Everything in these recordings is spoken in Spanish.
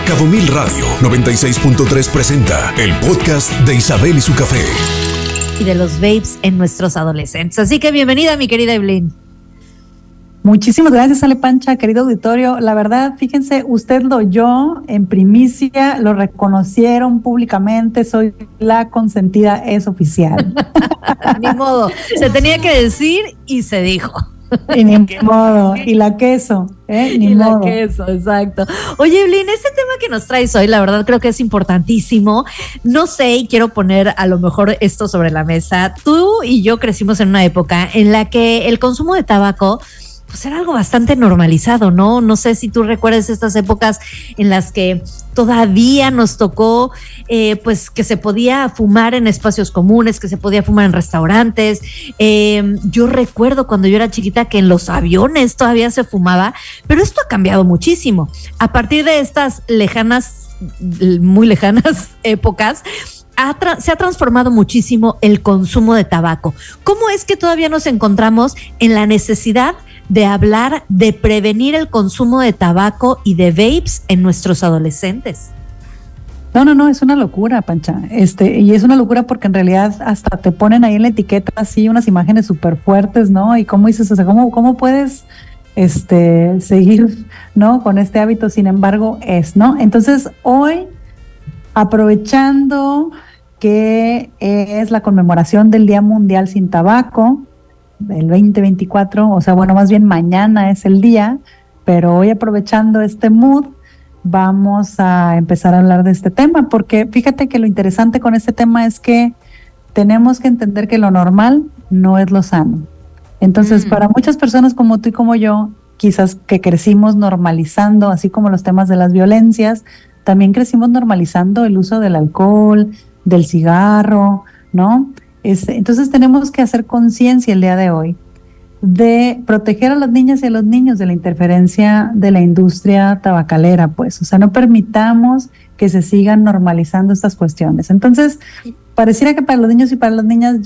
Cabo Mil Radio 96.3 presenta el podcast de Isabel y su café. Y de los vapes en nuestros adolescentes. Así que bienvenida, mi querida Evelyn. Muchísimas gracias, Ale Pancha, querido auditorio. La verdad, fíjense, usted lo oyó en primicia, lo reconocieron públicamente, soy la consentida, es oficial. Ni modo, se tenía que decir y se dijo. Y ni modo, y la queso, ni modo. La queso, exacto. Oye, Evelyn, este tema que nos traes hoy, la verdad creo que es importantísimo. No sé, y quiero poner a lo mejor esto sobre la mesa. Tú y yo crecimos en una época en la que el consumo de tabaco pues era algo bastante normalizado, ¿no? No sé si tú recuerdas estas épocas en las que todavía nos tocó, pues que se podía fumar en espacios comunes, que se podía fumar en restaurantes. Yo recuerdo cuando yo era chiquita que en los aviones todavía se fumaba, pero esto ha cambiado muchísimo. A partir de estas muy lejanas épocas, se ha transformado muchísimo el consumo de tabaco. ¿Cómo es que todavía nos encontramos en la necesidad de hablar de prevenir el consumo de tabaco y de vapes en nuestros adolescentes? No, es una locura, Pancha. Y es una locura porque en realidad hasta te ponen ahí en la etiqueta así unas imágenes súper fuertes, ¿no? Y cómo dices, o sea, ¿cómo puedes seguir, ¿no? Con este hábito, sin embargo, ¿no? Entonces, hoy, aprovechando que es la conmemoración del Día Mundial sin Tabaco, el 2024, o sea, bueno, más bien mañana es el día, pero hoy aprovechando este mood, vamos a empezar a hablar de este tema, porque fíjate que lo interesante con este tema es que tenemos que entender que lo normal no es lo sano. Entonces, para muchas personas como tú y como yo, quizás que crecimos normalizando, así como los temas de las violencias, también crecimos normalizando el uso del alcohol, del cigarro, ¿no? Entonces tenemos que hacer conciencia el día de hoy de proteger a las niñas y a los niños de la interferencia de la industria tabacalera, pues, o sea, no permitamos que se sigan normalizando estas cuestiones. Entonces, pareciera que para los niños y para las niñas o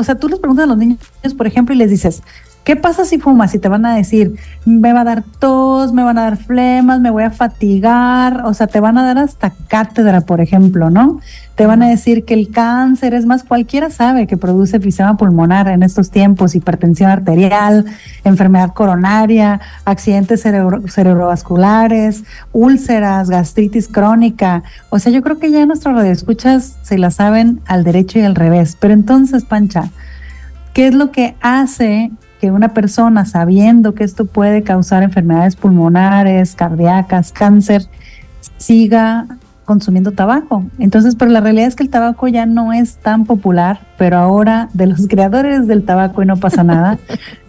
sea, tú les preguntas a los niños, por ejemplo, y les dices, ¿qué pasa si fumas? Y te van a decir, me va a dar tos, me van a dar flemas, me voy a fatigar, o sea, te van a dar hasta cátedra, por ejemplo, ¿no? Te van a decir que el cáncer, es más, cualquiera sabe que produce enfisema pulmonar en estos tiempos, hipertensión arterial, enfermedad coronaria, accidentes cerebrovasculares, úlceras, gastritis crónica. O sea, yo creo que ya nuestros radioescuchas se la saben al derecho y al revés. Pero entonces, Pancha, ¿qué es lo que hace que una persona, sabiendo que esto puede causar enfermedades pulmonares, cardíacas, cáncer, siga consumiendo tabaco? Entonces, pero la realidad es que el tabaco ya no es tan popular, pero ahora de los creadores del tabaco, y no pasa nada,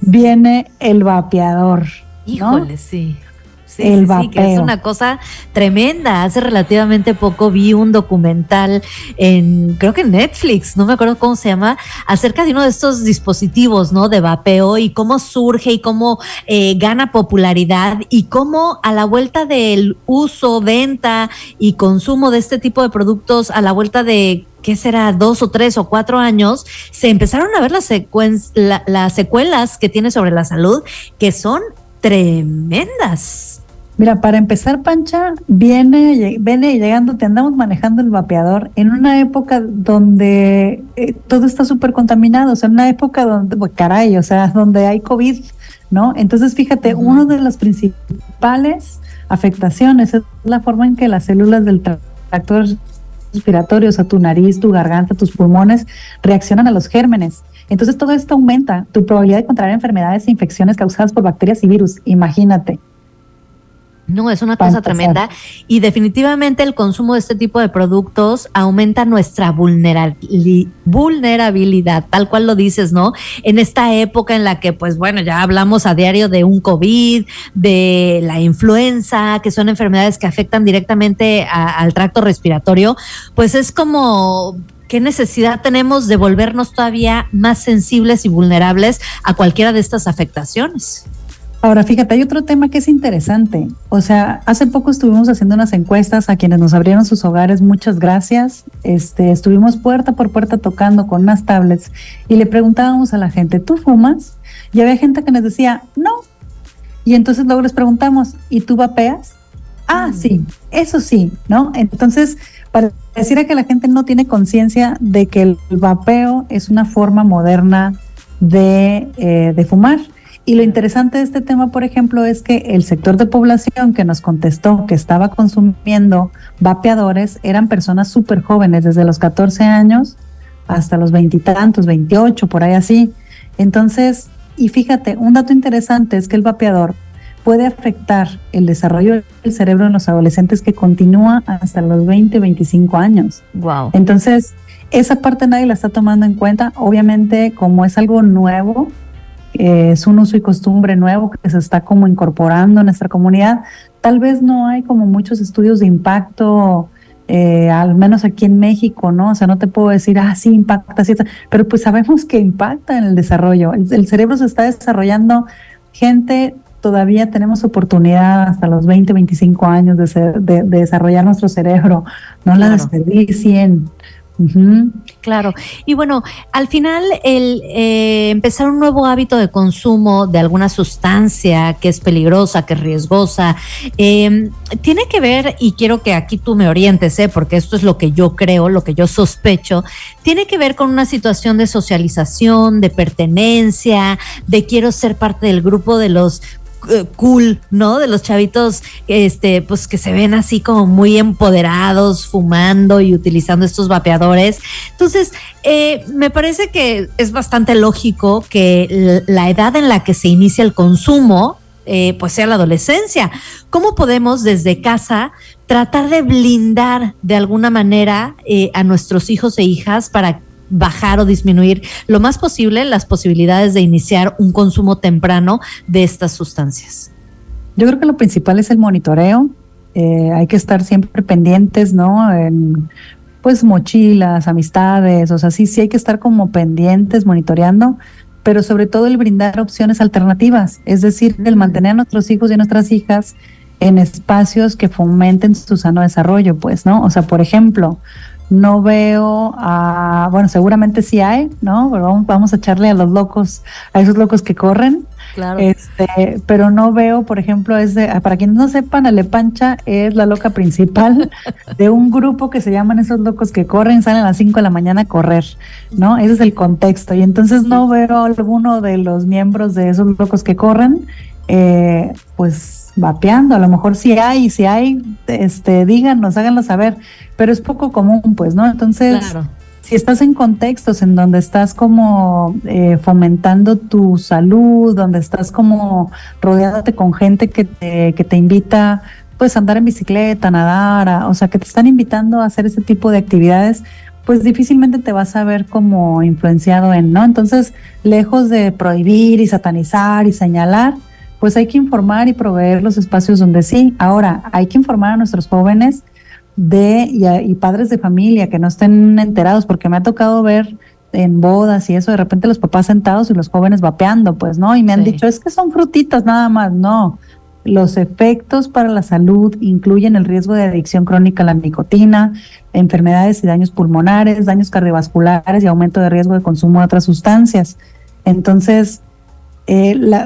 viene el vapeador, ¿no? Híjole, sí. El sí, que es una cosa tremenda. Hace relativamente poco vi un documental creo que en Netflix, no me acuerdo cómo se llama, acerca de uno de estos dispositivos, ¿no? De vapeo y cómo surge y cómo gana popularidad y cómo a la vuelta del uso, venta y consumo de este tipo de productos, a la vuelta de ¿qué será? 2 o 3 o 4 años, se empezaron a ver las secuelas que tiene sobre la salud, que son tremendas. Mira, para empezar, Pancha, viene llegando, te andamos manejando el vapeador en una época donde todo está súper contaminado, o sea, en una época donde, caray, o sea, donde hay COVID, ¿no? Entonces, fíjate, una de las principales afectaciones es la forma en que las células del tracto respiratorio, o sea, tu nariz, tu garganta, tus pulmones, reaccionan a los gérmenes. Entonces, todo esto aumenta tu probabilidad de contraer enfermedades e infecciones causadas por bacterias y virus, imagínate. No, es una cosa tremenda y definitivamente el consumo de este tipo de productos aumenta nuestra vulnerabilidad, tal cual lo dices, ¿no? En esta época en la que, pues bueno, ya hablamos a diario de un COVID, de la influenza, que son enfermedades que afectan directamente al tracto respiratorio, pues es como ¿qué necesidad tenemos de volvernos todavía más sensibles y vulnerables a cualquiera de estas afectaciones? Ahora, fíjate, hay otro tema que es interesante. O sea, hace poco estuvimos haciendo unas encuestas a quienes nos abrieron sus hogares, muchas gracias. Estuvimos puerta por puerta tocando con unas tablets y le preguntábamos a la gente, ¿tú fumas? Y había gente que nos decía, no. Y entonces luego les preguntamos, ¿y tú vapeas? Sí, eso sí, ¿no? Entonces, pareciera que la gente no tiene conciencia de que el vapeo es una forma moderna de fumar. Y lo interesante de este tema, por ejemplo, es que el sector de población que nos contestó que estaba consumiendo vapeadores eran personas súper jóvenes, desde los 14 años hasta los 20 y tantos, 28, por ahí así. Entonces, y fíjate, un dato interesante es que el vapeador puede afectar el desarrollo del cerebro en los adolescentes que continúa hasta los 20, 25 años. Wow. Entonces, esa parte nadie la está tomando en cuenta. Obviamente, como es algo nuevo, es un uso y costumbre nuevo que se está como incorporando en nuestra comunidad, tal vez no hay como muchos estudios de impacto, al menos aquí en México, ¿no? O sea, no te puedo decir, sí impacta, sí, pero pues sabemos que impacta en el desarrollo. El cerebro se está desarrollando, gente, todavía tenemos oportunidad hasta los 20, 25 años de desarrollar nuestro cerebro, no la desperdicien. Uh-huh. Claro, y bueno, al final el empezar un nuevo hábito de consumo de alguna sustancia que es peligrosa, que es riesgosa, tiene que ver, y quiero que aquí tú me orientes, porque esto es lo que yo creo, lo que yo sospecho, tiene que ver con una situación de socialización, de pertenencia, de quiero ser parte del grupo de los cool, ¿no? De los chavitos, pues que se ven así como muy empoderados, fumando y utilizando estos vapeadores. Entonces, me parece que es bastante lógico que la edad en la que se inicia el consumo, pues sea la adolescencia. ¿Cómo podemos desde casa tratar de blindar de alguna manera a nuestros hijos e hijas para bajar o disminuir lo más posible las posibilidades de iniciar un consumo temprano de estas sustancias? Yo creo que lo principal es el monitoreo. Hay que estar siempre pendientes, ¿no? En, pues, mochilas, amistades, o sea, sí hay que estar como pendientes, monitoreando, pero sobre todo el brindar opciones alternativas, es decir, el mantener a nuestros hijos y a nuestras hijas en espacios que fomenten su sano desarrollo, pues, ¿no? O sea, por ejemplo, no veo bueno, seguramente sí hay, ¿no? Pero vamos a echarle a los locos, a esos locos que corren. Claro. Pero no veo, por ejemplo, para quienes no sepan, Ale Pancha es la loca principal de un grupo que se llaman Esos Locos que Corren, salen a las 5 de la mañana a correr, ¿no? Ese es el contexto. Y entonces no veo a alguno de los miembros de Esos Locos que Corren, pues vapeando. A lo mejor si hay, díganos, háganlo saber, pero es poco común, pues, ¿no? Entonces, claro, si estás en contextos en donde estás como fomentando tu salud, donde estás como rodeándote con gente que te invita, pues, a andar en bicicleta, a nadar, o sea, que te están invitando a hacer ese tipo de actividades, pues difícilmente te vas a ver como influenciado ¿no? Entonces, lejos de prohibir y satanizar y señalar, pues hay que informar y proveer los espacios donde sí. Ahora, hay que informar a nuestros jóvenes y padres de familia que no estén enterados, porque me ha tocado ver en bodas y eso, de repente los papás sentados y los jóvenes vapeando, pues, ¿no? Y me han dicho, es que son frutitas nada más. No, los efectos para la salud incluyen el riesgo de adicción crónica a la nicotina, enfermedades y daños pulmonares, daños cardiovasculares y aumento de riesgo de consumo de otras sustancias. Entonces,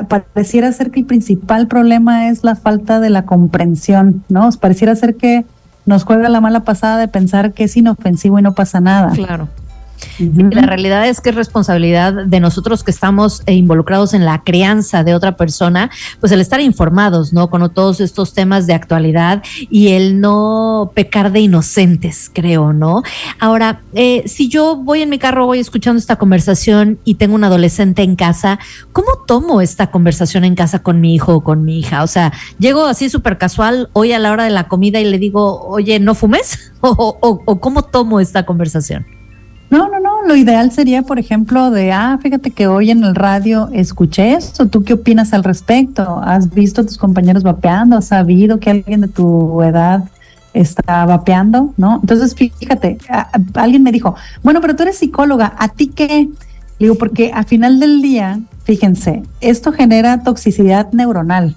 pareciera ser que el principal problema es la falta de la comprensión, ¿no? Pareciera ser que nos juega la mala pasada de pensar que es inofensivo y no pasa nada. Claro. Uh-huh. La realidad es que es responsabilidad de nosotros que estamos involucrados en la crianza de otra persona, pues el estar informados, ¿no? Con todos estos temas de actualidad y el no pecar de inocentes, creo, ¿no? Ahora, si yo voy en mi carro, voy escuchando esta conversación y tengo un adolescente en casa, ¿cómo tomo esta conversación en casa con mi hijo o con mi hija? O sea, llego así súper casual hoy a la hora de la comida y le digo, oye, ¿no fumes? ¿O cómo tomo esta conversación? No, lo ideal sería, por ejemplo, fíjate que hoy en el radio escuché esto, ¿tú qué opinas al respecto? ¿Has visto a tus compañeros vapeando? ¿Has sabido que alguien de tu edad está vapeando? ¿No? Entonces, fíjate, alguien me dijo, bueno, pero tú eres psicóloga, ¿a ti qué? Le digo, porque al final del día, fíjense, esto genera toxicidad neuronal,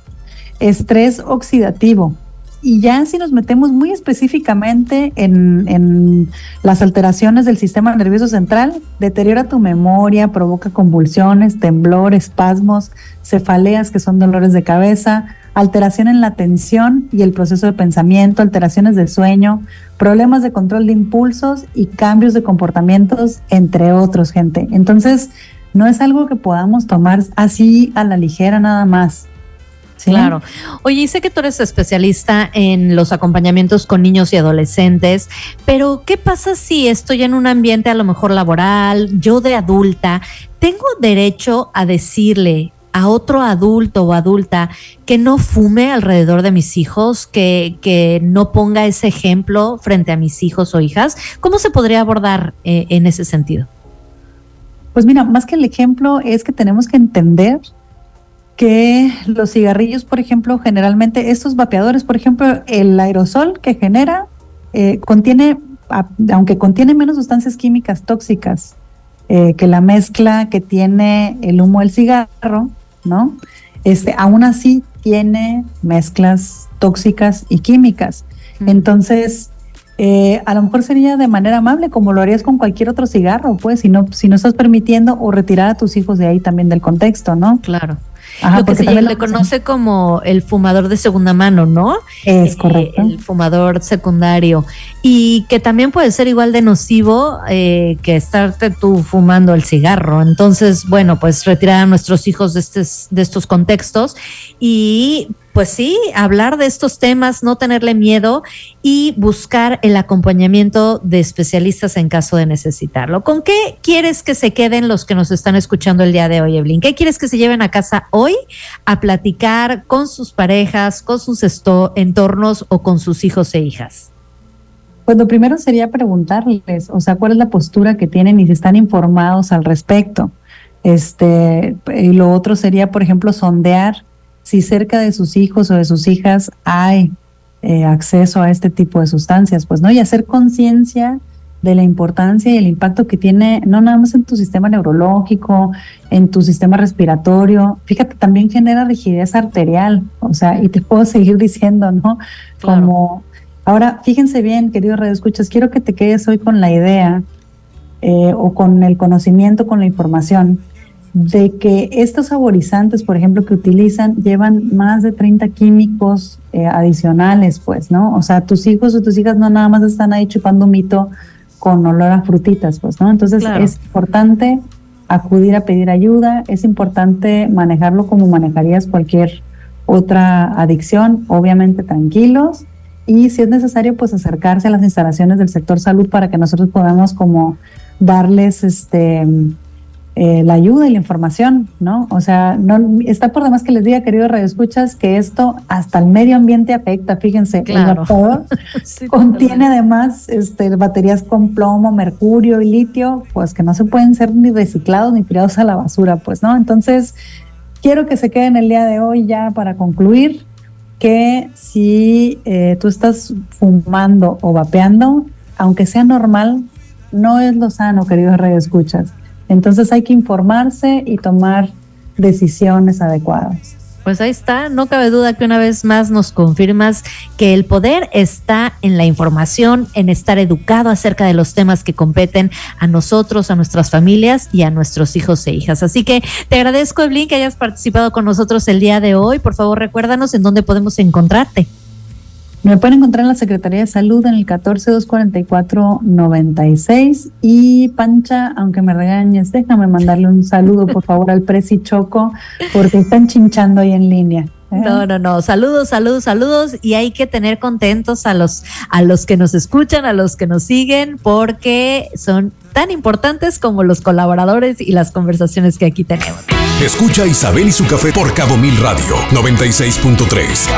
estrés oxidativo. Y ya si nos metemos muy específicamente en las alteraciones del sistema nervioso central, deteriora tu memoria, provoca convulsiones, temblor, espasmos, cefaleas, que son dolores de cabeza, alteración en la atención y el proceso de pensamiento, alteraciones de sueño, problemas de control de impulsos y cambios de comportamientos, entre otros, gente. Entonces, no es algo que podamos tomar así a la ligera nada más. ¿Sí? Claro. Oye, y sé que tú eres especialista en los acompañamientos con niños y adolescentes, pero ¿qué pasa si estoy en un ambiente a lo mejor laboral, yo de adulta, tengo derecho a decirle a otro adulto o adulta que no fume alrededor de mis hijos, que no ponga ese ejemplo frente a mis hijos o hijas? ¿Cómo se podría abordar en ese sentido? Pues mira, más que el ejemplo es que tenemos que entender que los cigarrillos, por ejemplo, generalmente estos vapeadores, por ejemplo, el aerosol que genera contiene, aunque contiene menos sustancias químicas tóxicas que la mezcla que tiene el humo del cigarro, ¿no? Aún así tiene mezclas tóxicas y químicas. Entonces, a lo mejor sería de manera amable, como lo harías con cualquier otro cigarro, pues, si no estás permitiendo o retirar a tus hijos de ahí también del contexto, ¿no? Claro. Ajá, lo que se le conoce como el fumador de segunda mano, ¿no? Es correcto. El fumador secundario. Y que también puede ser igual de nocivo que estarte tú fumando el cigarro. Entonces, bueno, pues retirar a nuestros hijos de estos contextos y pues sí, hablar de estos temas, no tenerle miedo y buscar el acompañamiento de especialistas en caso de necesitarlo. ¿Con qué quieres que se queden los que nos están escuchando el día de hoy, Evelyn? ¿Qué quieres que se lleven a casa hoy a platicar con sus parejas, con sus entornos o con sus hijos e hijas? Pues lo primero sería preguntarles, o sea, cuál es la postura que tienen y si están informados al respecto. Y lo otro sería, por ejemplo, sondear si cerca de sus hijos o de sus hijas hay acceso a este tipo de sustancias, pues, ¿no? Y hacer conciencia de la importancia y el impacto que tiene, no nada más en tu sistema neurológico, en tu sistema respiratorio. Fíjate, también genera rigidez arterial, o sea, y te puedo seguir diciendo, ¿no? Claro. Como, ahora, fíjense bien, queridos radioescuchas, quiero que te quedes hoy con la idea o con el conocimiento, con la información de que estos saborizantes, por ejemplo, que utilizan, llevan más de 30 químicos adicionales, pues, ¿no? O sea, tus hijos o tus hijas no nada más están ahí chupando un mito con olor a frutitas, pues, ¿no? Entonces, claro, es importante acudir a pedir ayuda, es importante manejarlo como manejarías cualquier otra adicción, obviamente tranquilos, y si es necesario, pues acercarse a las instalaciones del sector salud para que nosotros podamos como darles la ayuda y la información, ¿no? O sea, no está por demás que les diga, queridos radioescuchas, que esto hasta el medio ambiente afecta. Fíjense, claro. El vapor sí, contiene además baterías con plomo, mercurio y litio, pues que no se pueden ser ni reciclados ni tirados a la basura, pues, ¿no? Entonces, quiero que se queden el día de hoy ya para concluir que si tú estás fumando o vapeando, aunque sea normal, no es lo sano, queridos radioescuchas. Entonces hay que informarse y tomar decisiones adecuadas. Pues ahí está, no cabe duda que una vez más nos confirmas que el poder está en la información, en estar educado acerca de los temas que competen a nosotros, a nuestras familias y a nuestros hijos e hijas. Así que te agradezco, Evelyn, que hayas participado con nosotros el día de hoy. Por favor, recuérdanos en dónde podemos encontrarte. Me pueden encontrar en la Secretaría de Salud en el 14-244-96. Y Pancha, aunque me regañes, déjame mandarle un saludo, por favor, al Presi Choco, porque están chinchando ahí en línea. No. Saludos. Y hay que tener contentos a los que nos escuchan, a los que nos siguen, porque son tan importantes como los colaboradores y las conversaciones que aquí tenemos. Escucha a Isabel y su café por Cabo Mil Radio 96.3.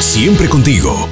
Siempre contigo.